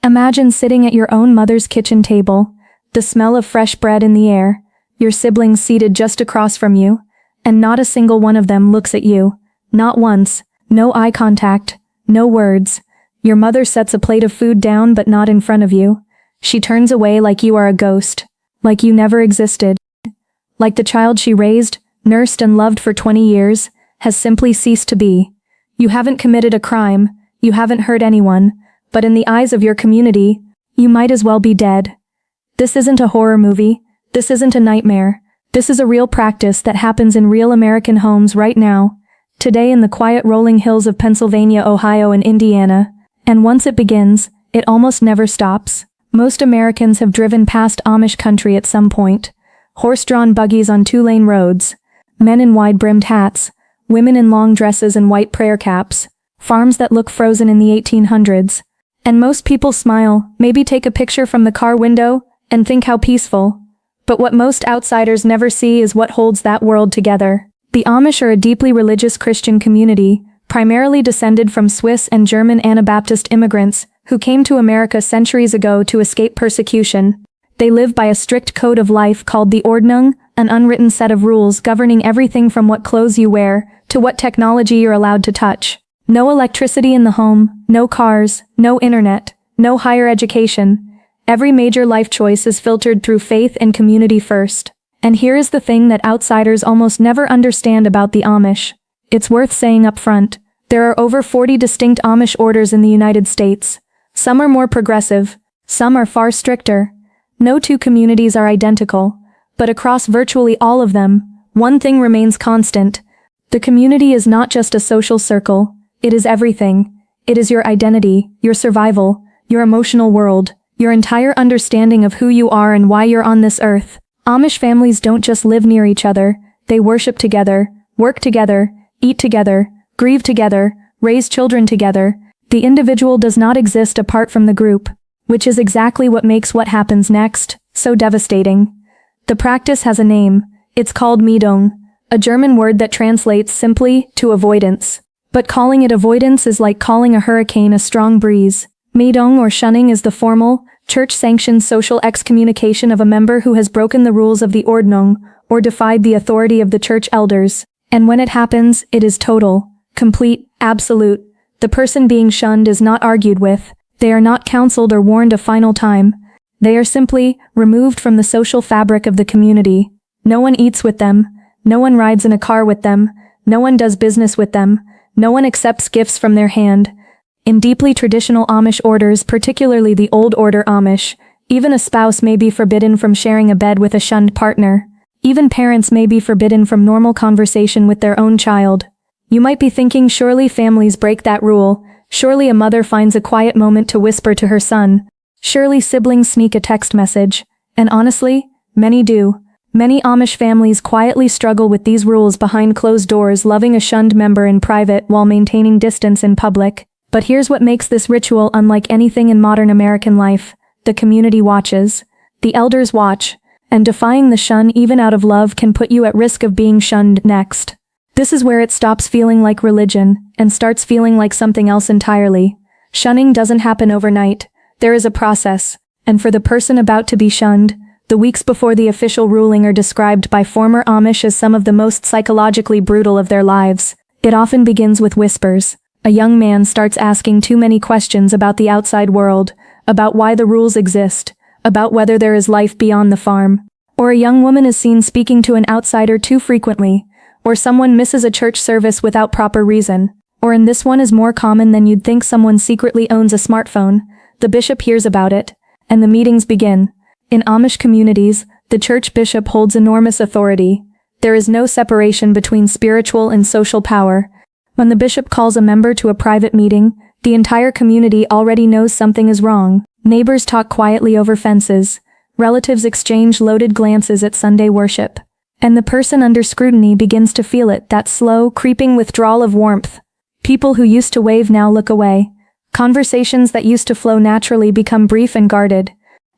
Imagine sitting at your own mother's kitchen table, the smell of fresh bread in the air, your siblings seated just across from you, and not a single one of them looks at you. Not once, no eye contact, no words. Your mother sets a plate of food down but not in front of you. She turns away like you are a ghost, like you never existed. Like the child she raised, nursed and loved for 20 years, has simply ceased to be. You haven't committed a crime, you haven't hurt anyone, but in the eyes of your community, you might as well be dead. This isn't a horror movie, this isn't a nightmare, this is a real practice that happens in real American homes right now, today in the quiet rolling hills of Pennsylvania, Ohio and Indiana, and once it begins, it almost never stops. Most Americans have driven past Amish country at some point. Horse-drawn buggies on two-lane roads, men in wide-brimmed hats, women in long dresses and white prayer caps, farms that look frozen in the 1800s. And most people smile, maybe take a picture from the car window, and think how peaceful. But what most outsiders never see is what holds that world together. The Amish are a deeply religious Christian community, primarily descended from Swiss and German Anabaptist immigrants who came to America centuries ago to escape persecution. They live by a strict code of life called the Ordnung, an unwritten set of rules governing everything from what clothes you wear to what technology you're allowed to touch. No electricity in the home, no cars, no internet, no higher education. Every major life choice is filtered through faith and community first. And here is the thing that outsiders almost never understand about the Amish. It's worth saying up front, there are over 40 distinct Amish orders in the United States. Some are more progressive, some are far stricter. No two communities are identical, but across virtually all of them, one thing remains constant. The community is not just a social circle, it is everything. It is your identity, your survival, your emotional world, your entire understanding of who you are and why you're on this earth. Amish families don't just live near each other, they worship together, work together, eat together, grieve together, raise children together. The individual does not exist apart from the group, which is exactly what makes what happens next so devastating. The practice has a name. It's called Meidung, a German word that translates simply to avoidance. But calling it avoidance is like calling a hurricane a strong breeze. Meidung or shunning is the formal, church-sanctioned social excommunication of a member who has broken the rules of the Ordnung or defied the authority of the church elders. And when it happens, it is total, complete, absolute. The person being shunned is not argued with. They are not counseled or warned a final time. They are simply removed from the social fabric of the community. No one eats with them. No one rides in a car with them. No one does business with them. No one accepts gifts from their hand. In deeply traditional Amish orders, particularly the Old Order Amish, even a spouse may be forbidden from sharing a bed with a shunned partner. Even parents may be forbidden from normal conversation with their own child. You might be thinking, surely families break that rule. Surely a mother finds a quiet moment to whisper to her son. Surely siblings sneak a text message. And honestly, many do. Many Amish families quietly struggle with these rules behind closed doors, loving a shunned member in private while maintaining distance in public. But here's what makes this ritual unlike anything in modern American life. The community watches. The elders watch. And defying the shun even out of love can put you at risk of being shunned next. This is where it stops feeling like religion and starts feeling like something else entirely. Shunning doesn't happen overnight. There is a process, and for the person about to be shunned, the weeks before the official ruling are described by former Amish as some of the most psychologically brutal of their lives. It often begins with whispers. A young man starts asking too many questions about the outside world, about why the rules exist, about whether there is life beyond the farm. Or a young woman is seen speaking to an outsider too frequently. Or someone misses a church service without proper reason. Or in this one is more common than you'd think, someone secretly owns a smartphone. The bishop hears about it, and the meetings begin. In Amish communities, the church bishop holds enormous authority. There is no separation between spiritual and social power. When the bishop calls a member to a private meeting, the entire community already knows something is wrong. Neighbors talk quietly over fences. Relatives exchange loaded glances at Sunday worship. And the person under scrutiny begins to feel it, that slow, creeping withdrawal of warmth. People who used to wave now look away. Conversations that used to flow naturally become brief and guarded.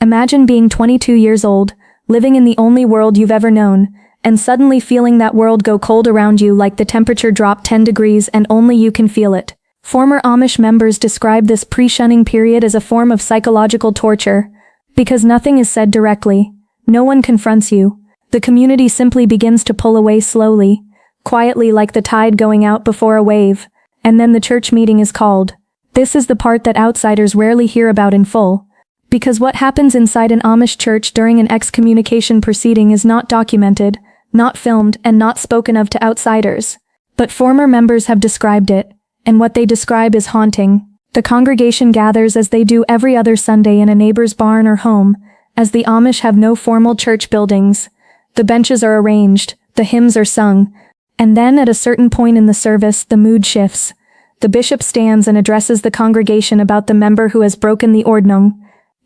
Imagine being 22 years old, living in the only world you've ever known, and suddenly feeling that world go cold around you, like the temperature dropped 10 degrees and only you can feel it. Former Amish members describe this pre-shunning period as a form of psychological torture. Because nothing is said directly, no one confronts you. The community simply begins to pull away slowly, quietly like the tide going out before a wave, and then the church meeting is called. This is the part that outsiders rarely hear about in full. Because what happens inside an Amish church during an excommunication proceeding is not documented, not filmed, and not spoken of to outsiders. But former members have described it, and what they describe is haunting. The congregation gathers as they do every other Sunday in a neighbor's barn or home, as the Amish have no formal church buildings. The benches are arranged, the hymns are sung, and then at a certain point in the service, the mood shifts. The bishop stands and addresses the congregation about the member who has broken the ordnung.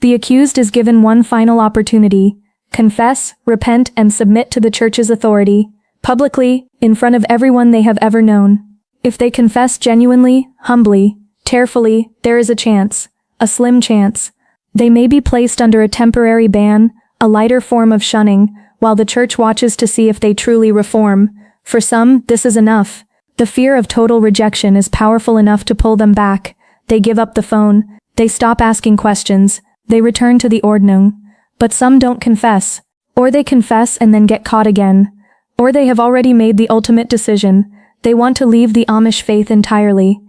The accused is given one final opportunity: confess, repent, and submit to the church's authority, publicly, in front of everyone they have ever known. If they confess genuinely, humbly, tearfully, there is a chance, a slim chance. They may be placed under a temporary ban, a lighter form of shunning, while the church watches to see if they truly reform. For some, this is enough. The fear of total rejection is powerful enough to pull them back. They give up the phone, they stop asking questions, they return to the ordnung. But some don't confess. Or they confess and then get caught again. Or they have already made the ultimate decision. They want to leave the Amish faith entirely.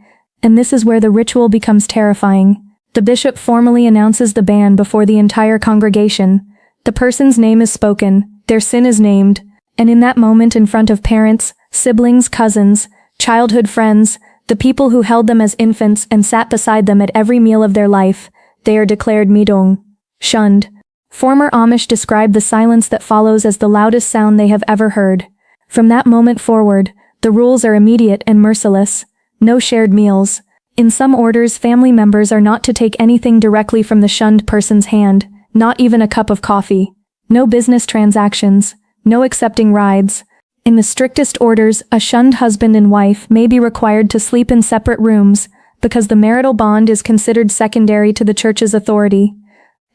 And this is where the ritual becomes terrifying. The bishop formally announces the ban before the entire congregation. The person's name is spoken, their sin is named, and in that moment in front of parents, siblings, cousins, childhood friends, the people who held them as infants and sat beside them at every meal of their life, they are declared Meidung, shunned. Former Amish describe the silence that follows as the loudest sound they have ever heard. From that moment forward, the rules are immediate and merciless. No shared meals. In some orders, family members are not to take anything directly from the shunned person's hand, not even a cup of coffee. No business transactions. No accepting rides. In the strictest orders, a shunned husband and wife may be required to sleep in separate rooms, because the marital bond is considered secondary to the church's authority.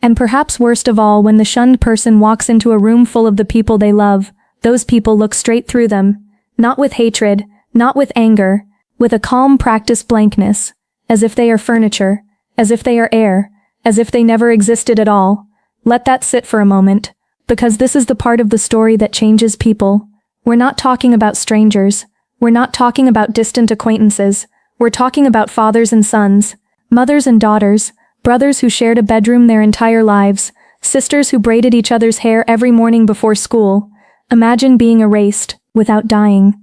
And perhaps worst of all, when the shunned person walks into a room full of the people they love, those people look straight through them. Not with hatred, not with anger, with a calm practiced blankness, as if they are furniture, as if they are air, as if they never existed at all. Let that sit for a moment, because this is the part of the story that changes people. We're not talking about strangers. We're not talking about distant acquaintances. We're talking about fathers and sons, mothers and daughters, brothers who shared a bedroom their entire lives, sisters who braided each other's hair every morning before school. Imagine being erased, without dying.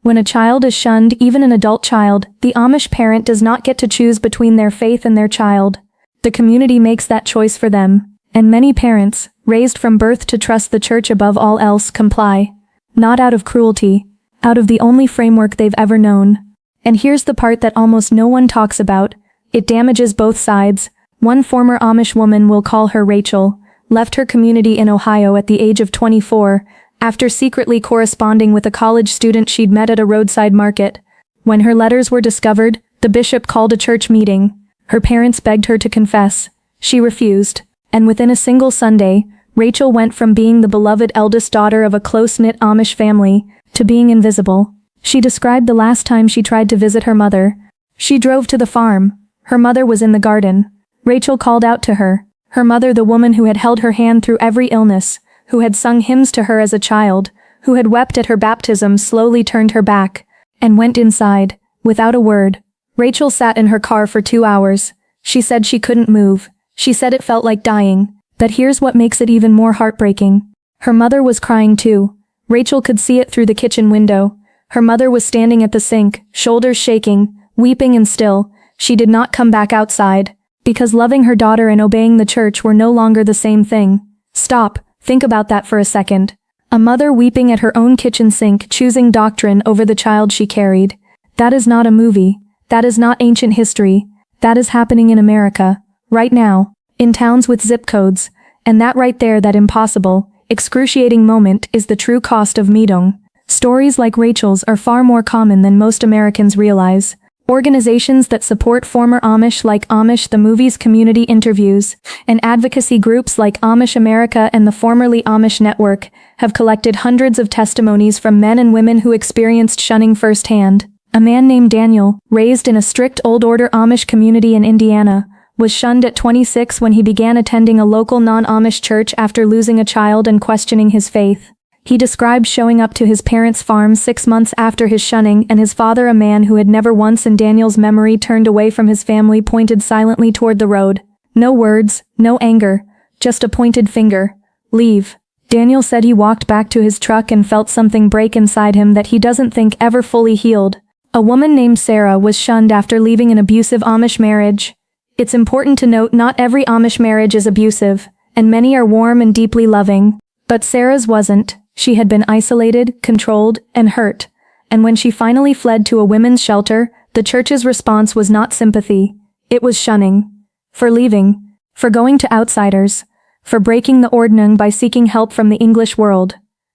When a child is shunned, even an adult child, the Amish parent does not get to choose between their faith and their child. The community makes that choice for them, and many parents, raised from birth to trust the church above all else, comply. Not out of cruelty, out of the only framework they've ever known. And here's the part that almost no one talks about. It damages both sides. One former Amish woman, we'll call her Rachel, left her community in Ohio at the age of 24, after secretly corresponding with a college student she'd met at a roadside market. When her letters were discovered, the bishop called a church meeting. Her parents begged her to confess. She refused, and within a single Sunday, Rachel went from being the beloved eldest daughter of a close-knit Amish family to being invisible. She described the last time she tried to visit her mother. She drove to the farm. Her mother was in the garden. Rachel called out to her. Her mother, the woman who had held her hand through every illness, who had sung hymns to her as a child, who had wept at her baptism, slowly turned her back and went inside, without a word. Rachel sat in her car for 2 hours. She said she couldn't move. She said it felt like dying. But here's what makes it even more heartbreaking. Her mother was crying too. Rachel could see it through the kitchen window. Her mother was standing at the sink, shoulders shaking, weeping, and still, she did not come back outside, because loving her daughter and obeying the church were no longer the same thing. Stop, think about that for a second. A mother weeping at her own kitchen sink, choosing doctrine over the child she carried. That is not a movie. That is not ancient history. That is happening in America, right now, in towns with zip codes, and that right there, that impossible, excruciating moment, is the true cost of Meidung. Stories like Rachel's are far more common than most Americans realize. Organizations that support former Amish like Amish the Movies Community Interviews, and advocacy groups like Amish America and the formerly Amish Network have collected hundreds of testimonies from men and women who experienced shunning firsthand. A man named Daniel, raised in a strict old-order Amish community in Indiana, was shunned at 26 when he began attending a local non-Amish church after losing a child and questioning his faith. He described showing up to his parents' farm 6 months after his shunning, and his father, a man who had never once in Daniel's memory turned away from his family, pointed silently toward the road. No words, no anger, just a pointed finger. Leave. Daniel said he walked back to his truck and felt something break inside him that he doesn't think ever fully healed. A woman named Sarah was shunned after leaving an abusive Amish marriage. It's important to note not every Amish marriage is abusive, and many are warm and deeply loving. But Sarah's wasn't. She had been isolated, controlled, and hurt. And when she finally fled to a women's shelter, the church's response was not sympathy. It was shunning. For leaving. For going to outsiders. For breaking the ordnung by seeking help from the English world.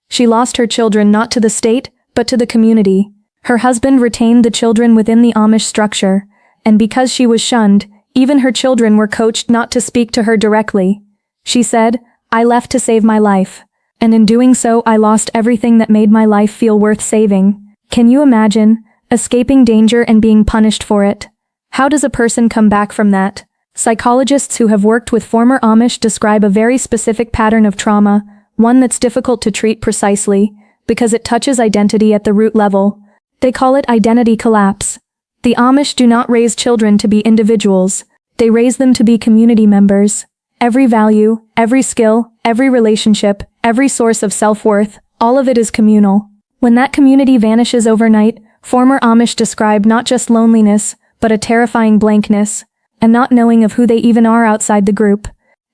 She lost her children not to the state, but to the community. Her husband retained the children within the Amish structure, and because she was shunned, even her children were coached not to speak to her directly. She said, "I left to save my life. And in doing so I lost everything that made my life feel worth saving." Can you imagine, escaping danger and being punished for it? How does a person come back from that? Psychologists who have worked with former Amish describe a very specific pattern of trauma, one that's difficult to treat precisely, because it touches identity at the root level. They call it identity collapse. The Amish do not raise children to be individuals. They raise them to be community members. Every value, every skill, every relationship, every source of self-worth, all of it is communal. When that community vanishes overnight, former Amish describe not just loneliness, but a terrifying blankness, and not knowing of who they even are outside the group.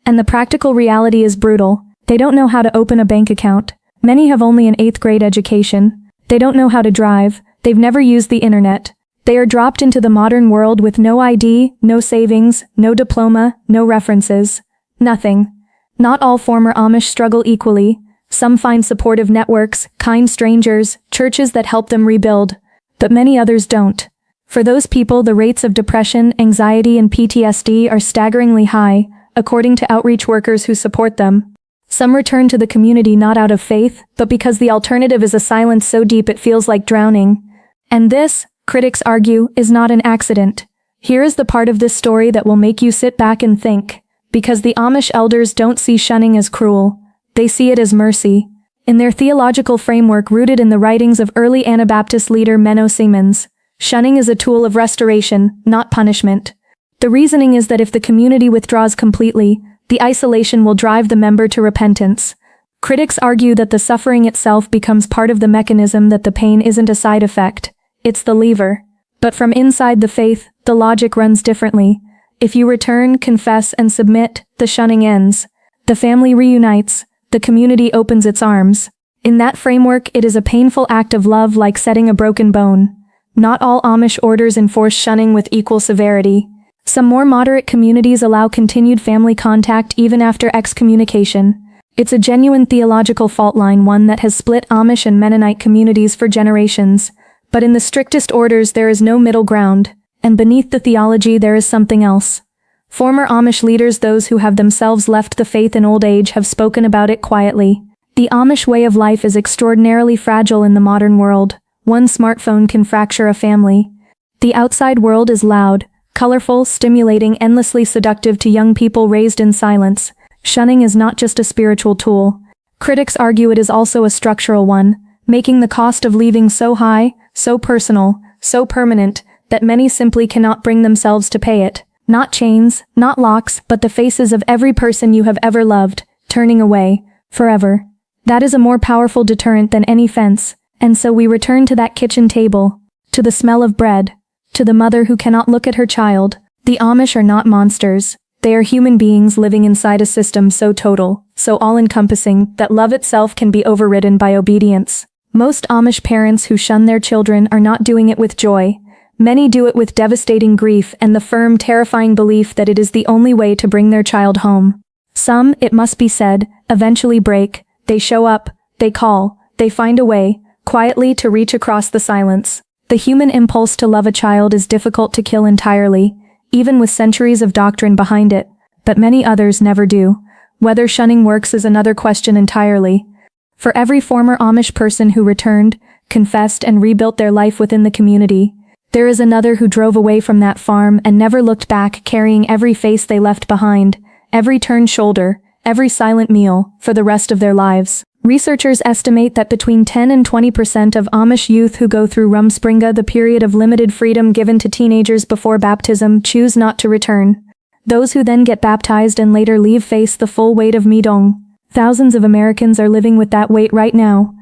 And the practical reality is brutal. They don't know how to open a bank account. Many have only an 8th grade education. They don't know how to drive. They've never used the internet. They are dropped into the modern world with no ID, no savings, no diploma, no references. Nothing. Not all former Amish struggle equally. Some find supportive networks, kind strangers, churches that help them rebuild. But many others don't. For those people, the rates of depression, anxiety, and PTSD are staggeringly high, according to outreach workers who support them. Some return to the community not out of faith, but because the alternative is a silence so deep it feels like drowning. And this, critics argue, is not an accident. Here is the part of this story that will make you sit back and think. Because the Amish elders don't see shunning as cruel. They see it as mercy. In their theological framework rooted in the writings of early Anabaptist leader Menno Siemens, shunning is a tool of restoration, not punishment. The reasoning is that if the community withdraws completely, the isolation will drive the member to repentance. Critics argue that the suffering itself becomes part of the mechanism, that the pain isn't a side effect. It's the lever. But from inside the faith, the logic runs differently. If you return, confess, and submit, the shunning ends. The family reunites. The community opens its arms. In that framework, it is a painful act of love, like setting a broken bone. Not all Amish orders enforce shunning with equal severity. Some more moderate communities allow continued family contact even after excommunication. It's a genuine theological fault line, one that has split Amish and Mennonite communities for generations. But in the strictest orders there is no middle ground, and beneath the theology there is something else. Former Amish leaders, those who have themselves left the faith in old age, have spoken about it quietly. The Amish way of life is extraordinarily fragile in the modern world. One smartphone can fracture a family. The outside world is loud, colorful, stimulating, endlessly seductive to young people raised in silence. Shunning is not just a spiritual tool. Critics argue it is also a structural one, making the cost of leaving so high, so personal, so permanent, that many simply cannot bring themselves to pay it. Not chains, not locks, but the faces of every person you have ever loved, turning away, forever. That is a more powerful deterrent than any fence. And so we return to that kitchen table, to the smell of bread, to the mother who cannot look at her child. The Amish are not monsters. They are human beings living inside a system so total, so all-encompassing, that love itself can be overridden by obedience. Most Amish parents who shun their children are not doing it with joy. Many do it with devastating grief and the firm, terrifying belief that it is the only way to bring their child home. Some, it must be said, eventually break. They show up, they call, they find a way, quietly, to reach across the silence. The human impulse to love a child is difficult to kill entirely, even with centuries of doctrine behind it, but many others never do. Whether shunning works is another question entirely. For every former Amish person who returned, confessed and rebuilt their life within the community. There is another who drove away from that farm and never looked back, carrying every face they left behind, every turned shoulder, every silent meal, for the rest of their lives. Researchers estimate that between 10 and 20% of Amish youth who go through Rumspringa, the period of limited freedom given to teenagers before baptism, choose not to return. Those who then get baptized and later leave face the full weight of Meidung. Thousands of Americans are living with that weight right now.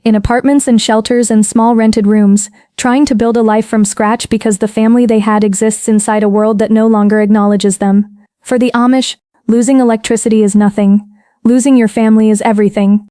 In apartments and shelters and small rented rooms, trying to build a life from scratch because the family they had exists inside a world that no longer acknowledges them. For the Amish, losing electricity is nothing. Losing your family is everything.